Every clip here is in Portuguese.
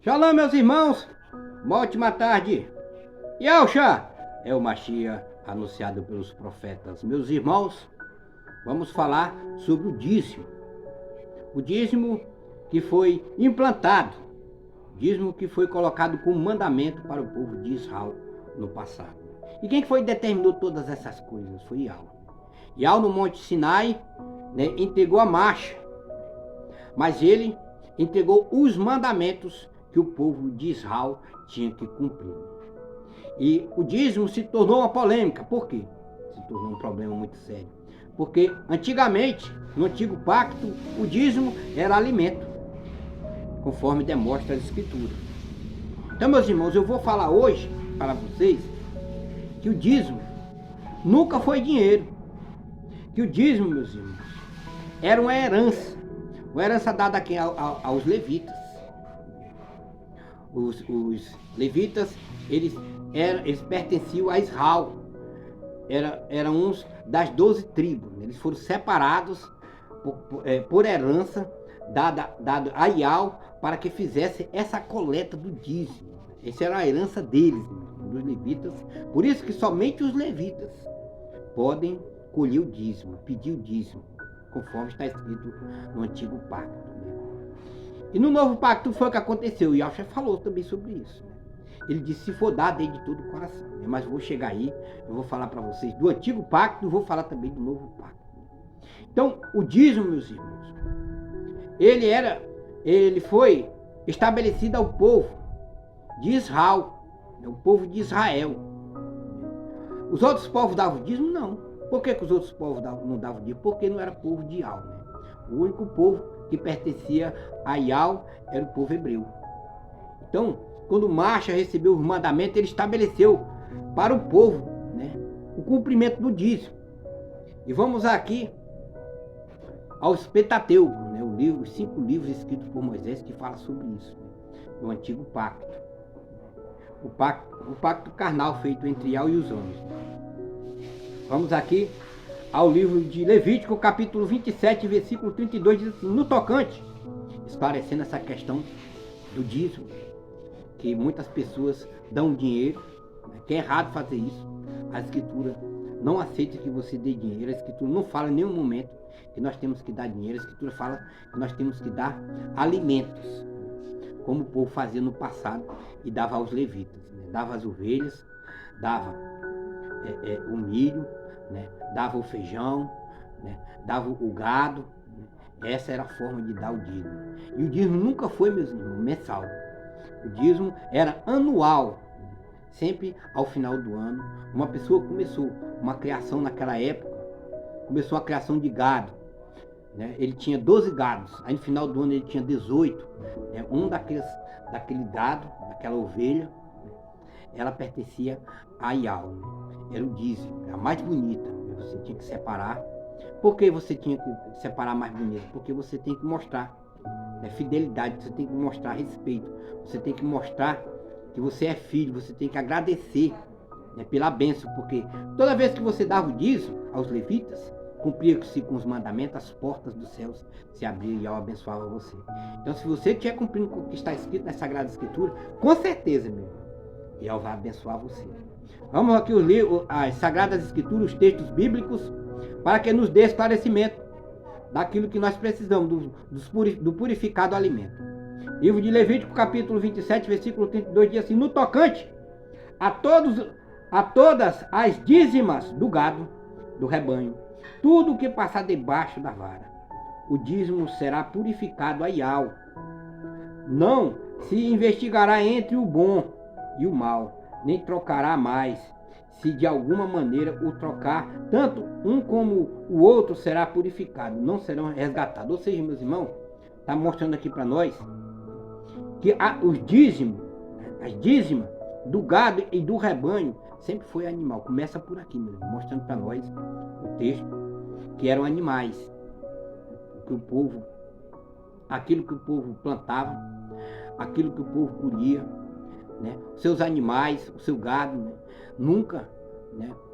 Shalom, meus irmãos, uma ótima tarde. Yahshua é o Mashiach anunciado pelos profetas. Meus irmãos, vamos falar sobre o dízimo. O dízimo que foi implantado, o dízimo que foi colocado como mandamento para o povo de Israel no passado. E quem foi que determinou todas essas coisas? Foi Yahweh. Yahweh no Monte Sinai, entregou a marcha, mas ele entregou os mandamentos que o povo de Israel tinha que cumprir. E o dízimo se tornou uma polêmica. Por quê? Se tornou um problema muito sério. Porque antigamente, no antigo pacto, o dízimo era alimento, conforme demonstra a Escritura. Então, meus irmãos, eu vou falar hoje para vocês que o dízimo nunca foi dinheiro. Que o dízimo, meus irmãos, era uma herança dada aqui aos levitas. Os levitas, eles pertenciam a Israel. Eram uns das 12 tribos. Eles foram separados por herança dada a Yahweh para que fizesse essa coleta do dízimo. Essa era a herança deles, dos levitas. Por isso que somente os levitas podem colher o dízimo, pedir o dízimo, conforme está escrito no antigo pacto. E no novo pacto foi o que aconteceu. E Yahshua falou também sobre isso. Ele disse, se for dado, dê de todo o coração. Mas vou chegar aí, eu vou falar para vocês do antigo pacto e vou falar também do novo pacto. Então, o dízimo, meus irmãos, ele foi estabelecido ao povo de Israel, o povo de Israel. Os outros povos davam dízimo? Não. Por que os outros povos não davam dízimo? Porque não era povo de Yahweh, né? O único povo que pertencia a Yahweh era o povo hebreu. Então, quando Marcha recebeu os mandamentos, ele estabeleceu para o povo, o cumprimento do dízimo. E vamos aqui aos Pentateuco, os 5 livros escritos por Moisés que falam sobre isso, no antigo pacto. O pacto carnal feito entre Yahweh e os homens. Vamos aqui ao livro de Levítico, capítulo 27, versículo 32, diz assim, no tocante, esclarecendo essa questão do dízimo, que muitas pessoas dão dinheiro, que é errado fazer isso. A Escritura não aceita que você dê dinheiro, a Escritura não fala em nenhum momento que nós temos que dar dinheiro, a Escritura fala que nós temos que dar alimentos, como o povo fazia no passado e dava aos levitas, dava as ovelhas, dava o milho, dava o feijão, dava o gado. Essa era a forma de dar o dízimo. E o dízimo nunca foi, meus irmãos, mensal. O dízimo era anual. Sempre ao final do ano, uma pessoa começou uma criação naquela época, começou a criação de gado. Ele tinha 12 gados, aí no final do ano ele tinha 18. Um daquele gado, daquela ovelha, ela pertencia a Yahweh. Era o dízimo, a mais bonita. Você tinha que separar. Por que você tinha que separar a mais bonita? Porque você tem que mostrar fidelidade, você tem que mostrar respeito, você tem que mostrar que você é filho, você tem que agradecer pela bênção, porque toda vez que você dava o dízimo aos levitas, cumpria-se com os mandamentos, as portas dos céus se abriam e Yahweh abençoava você. Então, se você estiver cumprindo com o que está escrito na Sagrada Escritura, com certeza, meu irmão, Yahweh vai abençoar você. Vamos aqui ler as Sagradas Escrituras, os textos bíblicos, para que nos dê esclarecimento daquilo que nós precisamos, do purificado alimento. Livro de Levítico, capítulo 27, versículo 32, diz assim, no tocante a todas as dízimas do gado, do rebanho, tudo o que passar debaixo da vara, o dízimo será purificado a Yahweh. Não se investigará entre o bom e o mal, nem trocará mais. Se de alguma maneira o trocar, tanto um como o outro será purificado, não serão resgatados. Ou seja, meus irmãos, está mostrando aqui para nós que os dízimos, as dízimas do gado e do rebanho, sempre foi animal. Começa por aqui, meu irmão, mostrando para nós o texto, que eram animais. Aquilo que o povo plantava, aquilo que o povo colhia, seus animais, o seu gado, nunca,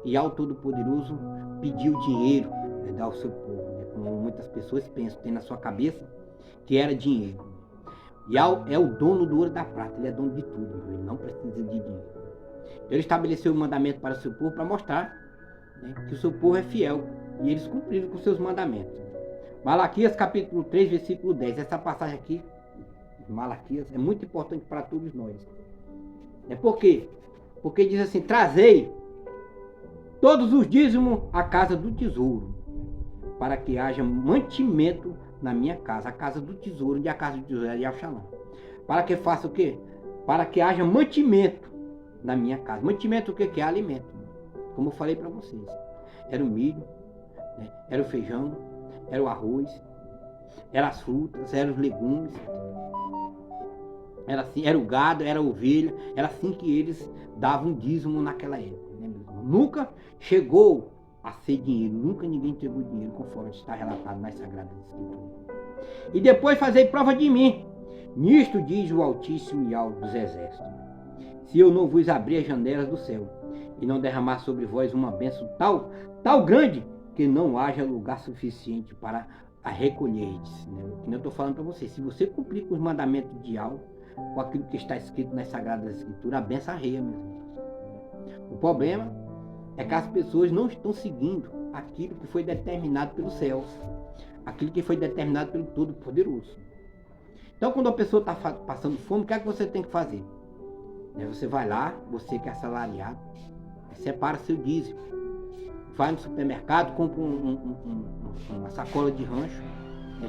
Yahweh Todo-Poderoso pediu dinheiro, ao seu povo, como muitas pessoas pensam, tem na sua cabeça que era dinheiro. Yahweh é o dono do ouro e da prata, ele é dono de tudo, ele não precisa de dinheiro. Ele estabeleceu o mandamento para o seu povo para mostrar, né, que o seu povo é fiel e eles cumpriram com os seus mandamentos. Malaquias capítulo 3, versículo 10. Essa passagem aqui, Malaquias, é muito importante para todos nós. Por quê? Porque diz assim: trazei todos os dízimos à casa do tesouro, para que haja mantimento na minha casa. A casa do tesouro, onde a casa do tesouro é Yahshua. Para que faça o quê? Para que haja mantimento na minha casa. Mantimento o que é? Alimento. Como eu falei para vocês. Era o milho, né? Era o feijão, era o arroz, eram as frutas, eram os legumes. Era assim, era o gado, era a ovelha. Era assim que eles davam dízimo naquela época. Né? Nunca chegou a ser dinheiro. Nunca ninguém entregou dinheiro, conforme está relatado nas Sagradas Escrituras. E depois fazei prova de mim. Nisto diz o Altíssimo Yahweh dos Exércitos: se eu não vos abrir as janelas do céu, e não derramar sobre vós uma bênção tal grande, que não haja lugar suficiente para a recolherdes. Né? Que eu estou falando para você. Se você cumprir com os mandamentos de Yahweh, com aquilo que está escrito nas Sagradas Escrituras, a bênção arreia mesmo. O problema é que as pessoas não estão seguindo aquilo que foi determinado pelo céu, aquilo que foi determinado pelo Todo-Poderoso. Então, quando a pessoa está passando fome, o que é que você tem que fazer? Você vai lá, você que é assalariado, separa seu dízimo, vai no supermercado, compra uma sacola de rancho,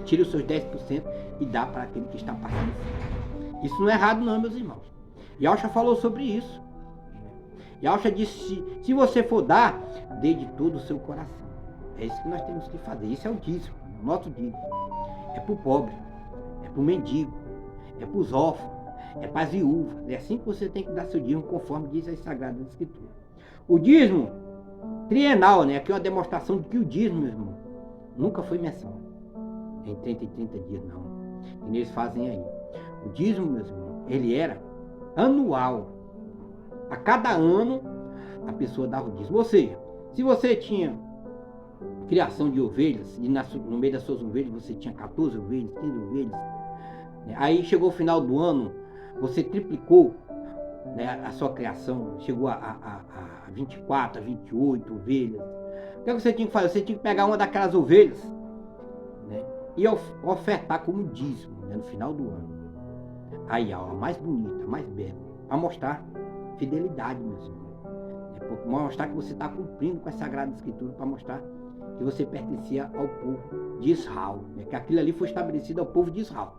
tira os seus 10% e dá para aquele que está passando fome. Isso não é errado não, meus irmãos. Yahshua falou sobre isso. Yahshua disse: se você for dar, dê de todo o seu coração. É isso que nós temos que fazer. Isso é o dízimo, o nosso dízimo. É para o pobre, é para o mendigo, é para os órfãos, é para as viúvas. É assim que você tem que dar seu dízimo, conforme diz as Sagradas Escrituras. O dízimo trienal, aqui é uma demonstração de que o dízimo, meu irmão, nunca foi mensal. Em 30 dias, não. E eles fazem aí. O dízimo, meus irmãos, ele era anual. A cada ano, a pessoa dava o dízimo. Ou seja, se você tinha criação de ovelhas, e no meio das suas ovelhas você tinha 14 ovelhas, 15 ovelhas, aí chegou o final do ano, você triplicou, a sua criação, chegou a 24, a 28 ovelhas. O que você tinha que fazer? Você tinha que pegar uma daquelas ovelhas, e ofertar como dízimo, no final do ano. Aí, a mais bonita, a mais bela, para mostrar fidelidade, meus irmãos. Para mostrar que você está cumprindo com a Sagrada Escritura, para mostrar que você pertencia ao povo de Israel, que aquilo ali foi estabelecido ao povo de Israel.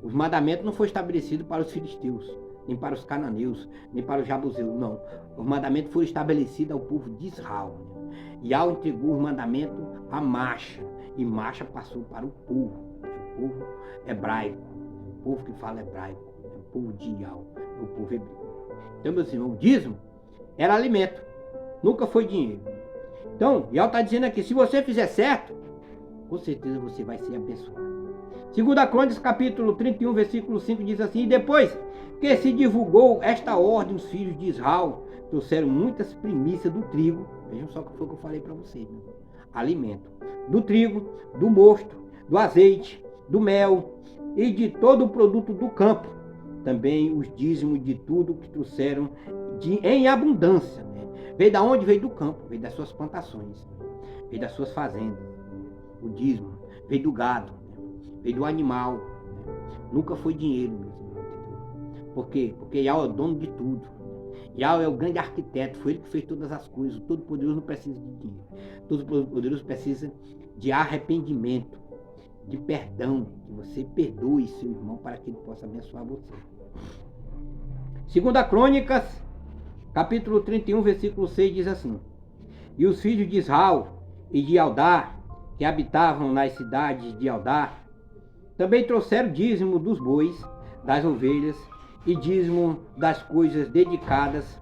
Os mandamentos não foram estabelecidos para os filisteus, nem para os cananeus, nem para os jabuseus, não. Os mandamentos foram estabelecidos ao povo de Israel. E ao entregou os mandamentos a Macha, e Macha passou para o povo hebraico, o povo que fala hebraico, o povo de Yahweh, o povo hebreu. Então, meus irmãos, o dízimo era alimento, nunca foi dinheiro. Então, Yahweh está dizendo aqui: se você fizer certo, com certeza você vai ser abençoado. 2 Crônicas, capítulo 31, versículo 5, diz assim: e depois que se divulgou esta ordem, os filhos de Israel trouxeram muitas primícias do trigo. Vejam só o que foi que eu falei para vocês, né? Alimento. Do trigo, do mosto, do azeite, do mel e de todo o produto do campo. Também os dízimos de tudo que trouxeram em abundância. Veio da onde? Veio do campo, veio das suas plantações, veio das suas fazendas. O dízimo veio do gado, veio do animal. Nunca foi dinheiro, meus irmãos. Por quê? Porque Yahweh é o dono de tudo. Yahweh é o grande arquiteto, foi ele que fez todas as coisas. O Todo-Poderoso não precisa de dinheiro. O Todo-Poderoso precisa de arrependimento, de perdão, que você perdoe seu irmão para que ele possa abençoar você. 2 Crônicas, capítulo 31, versículo 6 diz assim: e os filhos de Israel e de Eldá, que habitavam nas cidades de Eldá, também trouxeram dízimo dos bois, das ovelhas e dízimo das coisas dedicadas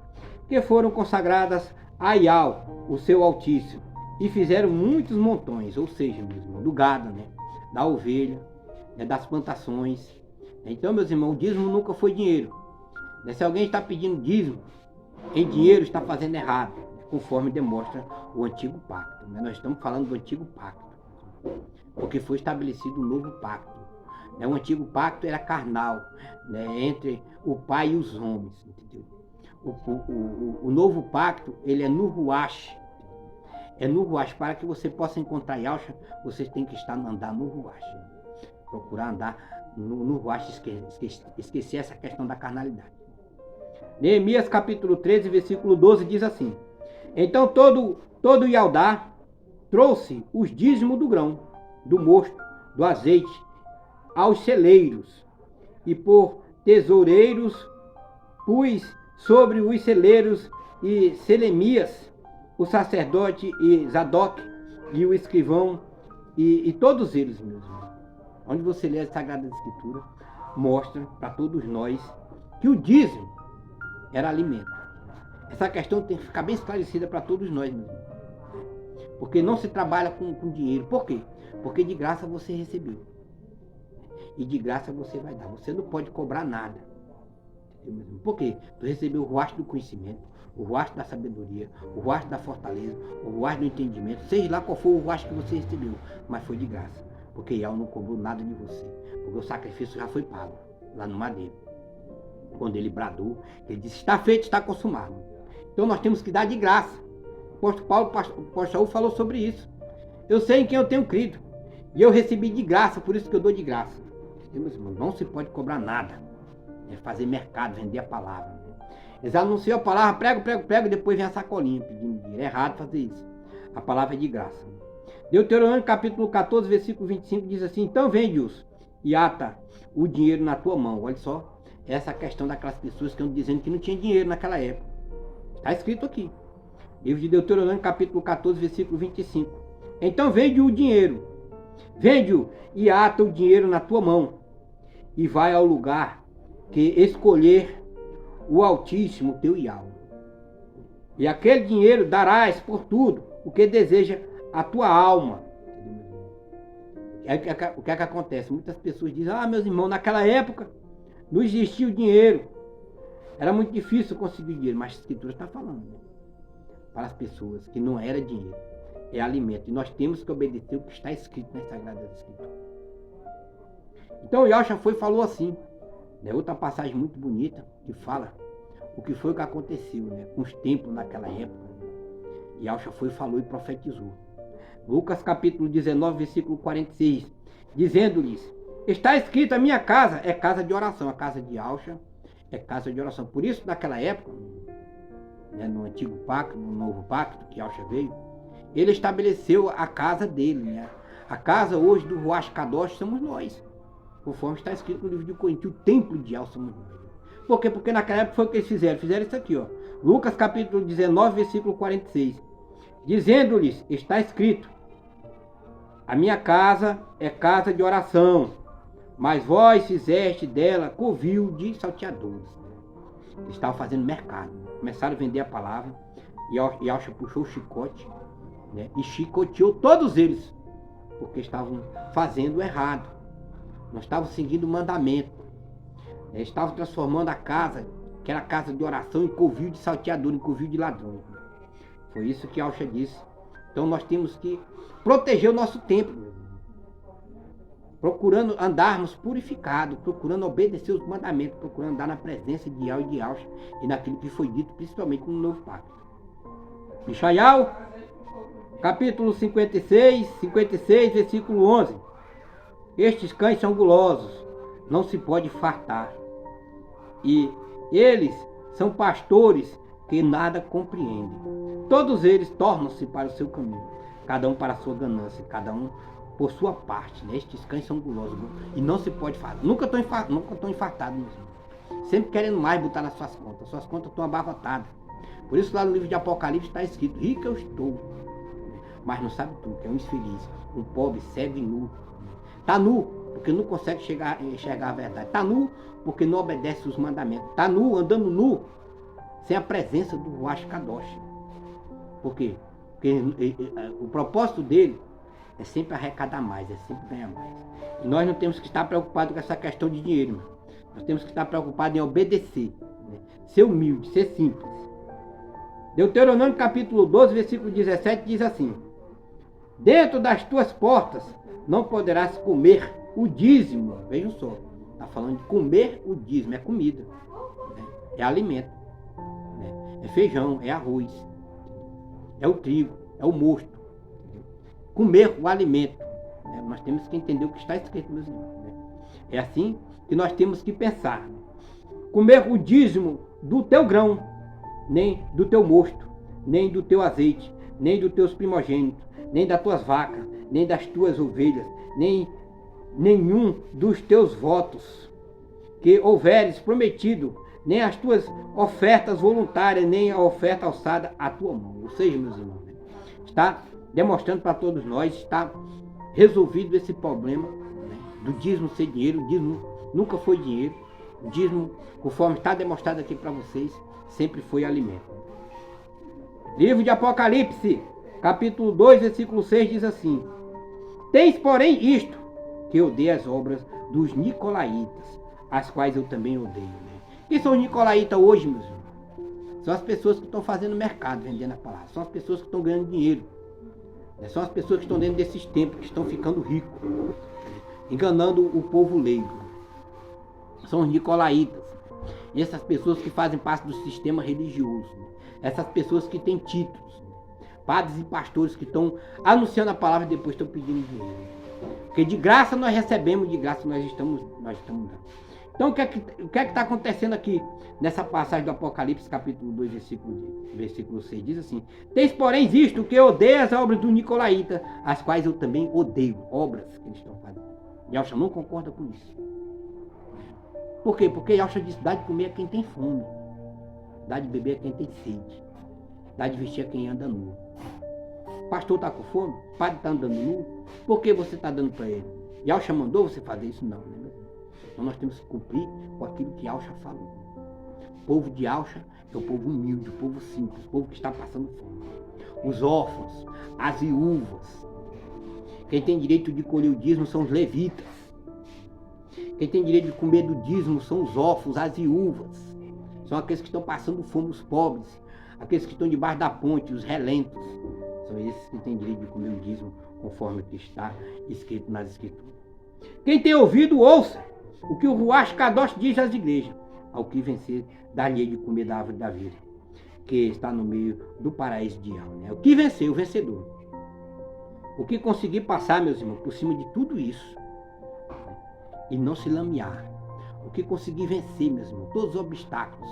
que foram consagradas a Yahweh, o seu Altíssimo, e fizeram muitos montões, ou seja, meus irmãos, do gado, da ovelha, das plantações. Então, meus irmãos, o dízimo nunca foi dinheiro. Se alguém está pedindo dízimo em dinheiro, está fazendo errado, conforme demonstra o antigo pacto. Nós estamos falando do antigo pacto, porque foi estabelecido um novo pacto, O antigo pacto era carnal, né, entre o pai e os homens, entendeu? O novo pacto, ele é no Ruach. É no Ruach. Para que você possa encontrar Yahshua, você tem que andar no Ruach. Procurar andar no Ruach, esquecer essa questão da carnalidade. Neemias capítulo 13, versículo 12 diz assim: então todo Yaldá trouxe os dízimos do grão, do mosto, do azeite, aos celeiros, e por tesoureiros pus sobre os celeiros e Selemias, o sacerdote, e Zadok, e o escrivão, e todos eles, meus irmãos. Onde você lê a Sagrada Escritura, mostra para todos nós que o dízimo era alimento. Essa questão tem que ficar bem esclarecida para todos nós, meus irmãos. Porque não se trabalha com dinheiro. Por quê? Porque de graça você recebeu. E de graça você vai dar. Você não pode cobrar nada. Por quê? Tu recebeu o Ruach do conhecimento, o Ruach da sabedoria, o Ruach da fortaleza, o Ruach do entendimento, seja lá qual for o Ruach que você recebeu, mas foi de graça, porque Yahweh não cobrou nada de você, porque o sacrifício já foi pago, lá no madeiro. Quando ele bradou, ele disse: está feito, está consumado. Então nós temos que dar de graça. O apóstolo Saul falou sobre isso. Eu sei em quem eu tenho crido, e eu recebi de graça, por isso que eu dou de graça. Meus irmãos, não se pode cobrar nada. É fazer mercado, vender a palavra. Eles anunciam a palavra, prego, e depois vem a sacolinha pedindo dinheiro. É errado fazer isso. A palavra é de graça. Deuteronômio capítulo 14, versículo 25 diz assim: então vende-os e ata o dinheiro na tua mão. Olha só, essa questão daquelas pessoas que estão dizendo que não tinha dinheiro naquela época. Está escrito aqui. Livro de Deuteronômio capítulo 14, versículo 25. Então vende o dinheiro. Vende-o e ata o dinheiro na tua mão. E vai ao lugar que escolher o Altíssimo teu Yahweh. E aquele dinheiro darás por tudo o que deseja a tua alma. O que é que acontece? Muitas pessoas dizem: ah, meus irmãos, naquela época não existia o dinheiro. Era muito difícil conseguir dinheiro. Mas a Escritura está falando, né? Para as pessoas que não era dinheiro, é alimento. E nós temos que obedecer o que está escrito nas Sagradas Escrituras. Então Yahshua falou assim. Outra passagem muito bonita que fala o que foi que aconteceu, né, com os templos naquela época. E Yahshua falou e profetizou. Lucas capítulo 19, versículo 46, dizendo-lhes: está escrito, a minha casa é casa de oração. A casa de Yahshua é casa de oração. Por isso, naquela época, né, no antigo pacto, no novo pacto que Yahshua veio, ele estabeleceu a casa dele, né? A casa hoje do Ruach Kadosh somos nós. Conforme está escrito no livro de Coríntios, o templo de Yahweh somos nós. Por quê? Porque naquela época foi o que eles fizeram. Fizeram isso aqui, ó. Lucas capítulo 19, versículo 46. Dizendo-lhes, está escrito: a minha casa é casa de oração, mas vós fizeste dela covil de salteadores. Eles estavam fazendo mercado. Começaram a vender a palavra. E Yahshua puxou o chicote, né, e chicoteou todos eles, porque estavam fazendo errado. Não estavam seguindo o mandamento. Eles estavam transformando a casa, que era casa de oração, em covil de salteador, em covil de ladrões. Foi isso que Yahshua disse. Então nós temos que proteger o nosso templo, procurando andarmos purificados, procurando obedecer os mandamentos, procurando andar na presença de Yahweh e de Yahshua e naquilo que foi dito, principalmente no novo pacto. Michaiah, capítulo 56, versículo 11. Estes cães são gulosos, não se pode fartar. E eles são pastores que nada compreendem. Todos eles tornam-se para o seu caminho, cada um para a sua ganância, cada um por sua parte. Né? Estes cães são gulosos e não se pode fartar. Nunca estão infartados, meus irmãos. Sempre querendo mais botar nas suas contas. Suas contas estão abarrotadas. Por isso lá no livro de Apocalipse está escrito: rico eu estou, mas não sabe tudo, que é um infeliz, um pobre, cego e nu. Está nu, porque não consegue enxergar a verdade. Está nu, porque não obedece os mandamentos. Está nu, andando nu, sem a presença do Ruach Kadosh. Por quê? Porque o propósito dele é sempre arrecadar mais, é sempre ganhar mais. E nós não temos que estar preocupados com essa questão de dinheiro, irmão. Nós temos que estar preocupados em obedecer, né? Ser humilde, ser simples. Deuteronômio capítulo 12, versículo 17 diz assim: dentro das tuas portas não poderás comer o dízimo, vejam só, está falando de comer o dízimo, é comida, né? É alimento, né? É feijão, é arroz, é o trigo, é o mosto. Comer o alimento, né? Nós temos que entender o que está escrito, meus irmãos, né? É assim que nós temos que pensar. Comer o dízimo do teu grão, nem do teu mosto, nem do teu azeite, nem dos teus primogênitos, nem das tuas vacas, nem das tuas ovelhas, nem nenhum dos teus votos que houveres prometido, nem as tuas ofertas voluntárias, nem a oferta alçada à tua mão. Ou seja, meus irmãos, né? Está demonstrando para todos nós, está resolvido esse problema, né, do dízimo ser dinheiro. O dízimo nunca foi dinheiro. O dízimo, conforme está demonstrado aqui para vocês, sempre foi alimento. Livro de Apocalipse, capítulo 2, versículo 6, diz assim: Tens, porém, isto, que odeio as obras dos nicolaítas, as quais eu também odeio. Né? Quem são os nicolaítas hoje, meus irmãos? São as pessoas que estão fazendo mercado, vendendo a palavra. São as pessoas que estão ganhando dinheiro. Né? São as pessoas que estão dentro desses tempos, que estão ficando ricos, enganando o povo leigo. São os nicolaítas. E essas pessoas que fazem parte do sistema religioso. Né? Essas pessoas que têm títulos. Né? Padres e pastores que estão anunciando a palavra e depois estão pedindo dinheiro. Porque de graça nós recebemos, de graça nós estamos dando. Então o que é que está acontecendo aqui nessa passagem do Apocalipse, capítulo 2, versículo 6? Diz assim: Tens, porém, isto, que odeio as obras do nicolaíta, as quais eu também odeio. Obras que eles estão fazendo. Yahshua não concorda com isso. Por quê? Porque Yahshua diz: dá de comer a quem tem fome, dá de beber a quem tem sede, dá de vestir a quem anda nu. O pastor está com fome? O padre está andando nu? Por que você está dando para ele? Yahshua mandou você fazer isso? Não, né? Então nós temos que cumprir com aquilo que Yahshua falou. O povo de Yahshua é o povo humilde, o povo simples, o povo que está passando fome. Os órfãos, as viúvas. Quem tem direito de colher o dízimo são os levitas. Quem tem direito de comer do dízimo são os órfãos, as viúvas. São aqueles que estão passando fome, os pobres. Aqueles que estão debaixo da ponte, os relentos. São esses que têm direito de comer o dízimo, conforme o que está escrito nas Escrituras. Quem tem ouvido, ouça o que o Ruach Kadosh diz às igrejas. Ao que vencer, dar-lhe de comer da árvore da vida, que está no meio do paraíso de El. Né? O que vencer, o vencedor. O que conseguir passar, meus irmãos, por cima de tudo isso, e não se lamear. O que conseguir vencer, meus irmãos, todos os obstáculos,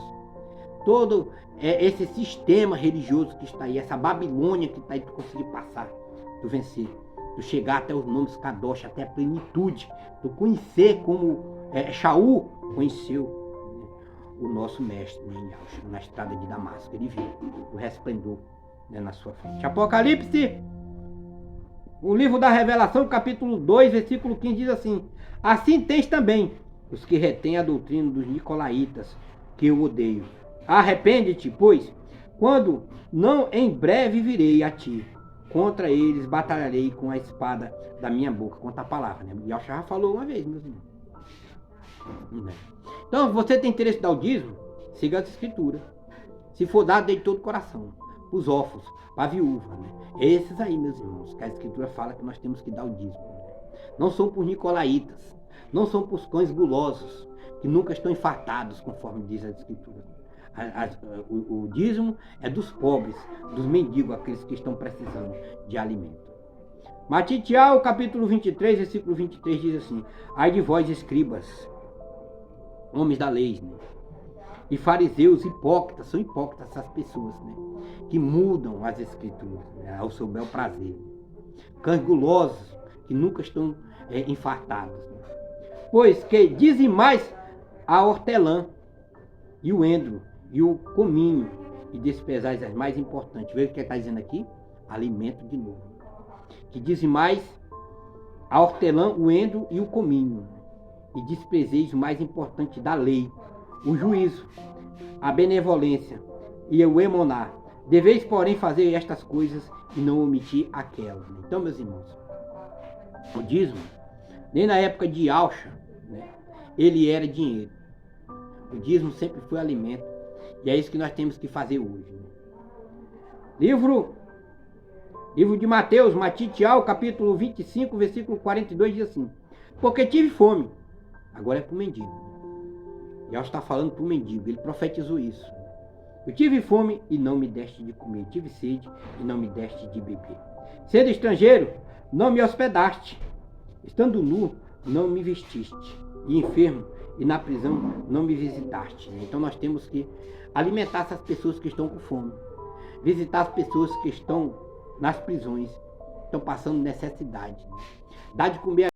todo esse sistema religioso que está aí, essa Babilônia que está aí, tu conseguir passar, tu vencer, tu chegar até os nomes Kadosh, até a plenitude, tu conhecer como Shaul conheceu, né, o nosso mestre, né, na estrada de Damasco. Ele viu o resplendor, né, na sua frente. Apocalipse, o livro da Revelação, capítulo 2, versículo 15, diz assim: Assim tens também os que retêm a doutrina dos nicolaítas, que eu odeio. Arrepende-te, pois, quando não em breve virei a ti. Contra eles batalharei com a espada da minha boca, contra a palavra. Né? Yahshua já falou uma vez, meus irmãos. Então, você tem interesse em dar o dízimo? Siga as escrituras. Se for dado, dê de todo o coração. Para os órfãos, para a viúva. Né? É esses aí, meus irmãos, que a escritura fala que nós temos que dar o dízimo. Né? Não são por nicolaítas. Não são por cães gulosos, que nunca estão infartados, conforme diz a escritura. O dízimo é dos pobres, dos mendigos, aqueles que estão precisando de alimento. Matitial, capítulo 23, versículo 23, diz assim: Ai de vós, escribas, homens da lei, né? E fariseus, hipócritas, são hipócritas essas pessoas, né? Que mudam as escrituras, né? Ao seu bel prazer. Cães gulosos, que nunca estão infartados. Né? Pois que dizimais a hortelã e o endro e o cominho, e despesais as mais importantes. Veja o que está dizendo aqui? Alimento de novo. Que dizimais a hortelã, o endro e o cominho, e desprezeis o mais importante da lei, o juízo, a benevolência e o emoná. Deveis, porém, fazer estas coisas e não omitir aquelas. Então, meus irmãos, o dízimo, nem na época de Yahshua, né, ele era dinheiro. O dízimo sempre foi alimento. E é isso que nós temos que fazer hoje. Né? Livro de Mateus, Matitial, capítulo 25, versículo 42, diz assim: porque tive fome. Agora é para o mendigo. E está falando para o mendigo, ele profetizou isso. Eu tive fome e não me deste de comer, tive sede e não me deste de beber. Sendo estrangeiro, não me hospedaste. Estando nu, não me vestiste. E enfermo e na prisão, não me visitaste. Então nós temos que alimentar essas pessoas que estão com fome. Visitar as pessoas que estão nas prisões, estão passando necessidade. Dar de comer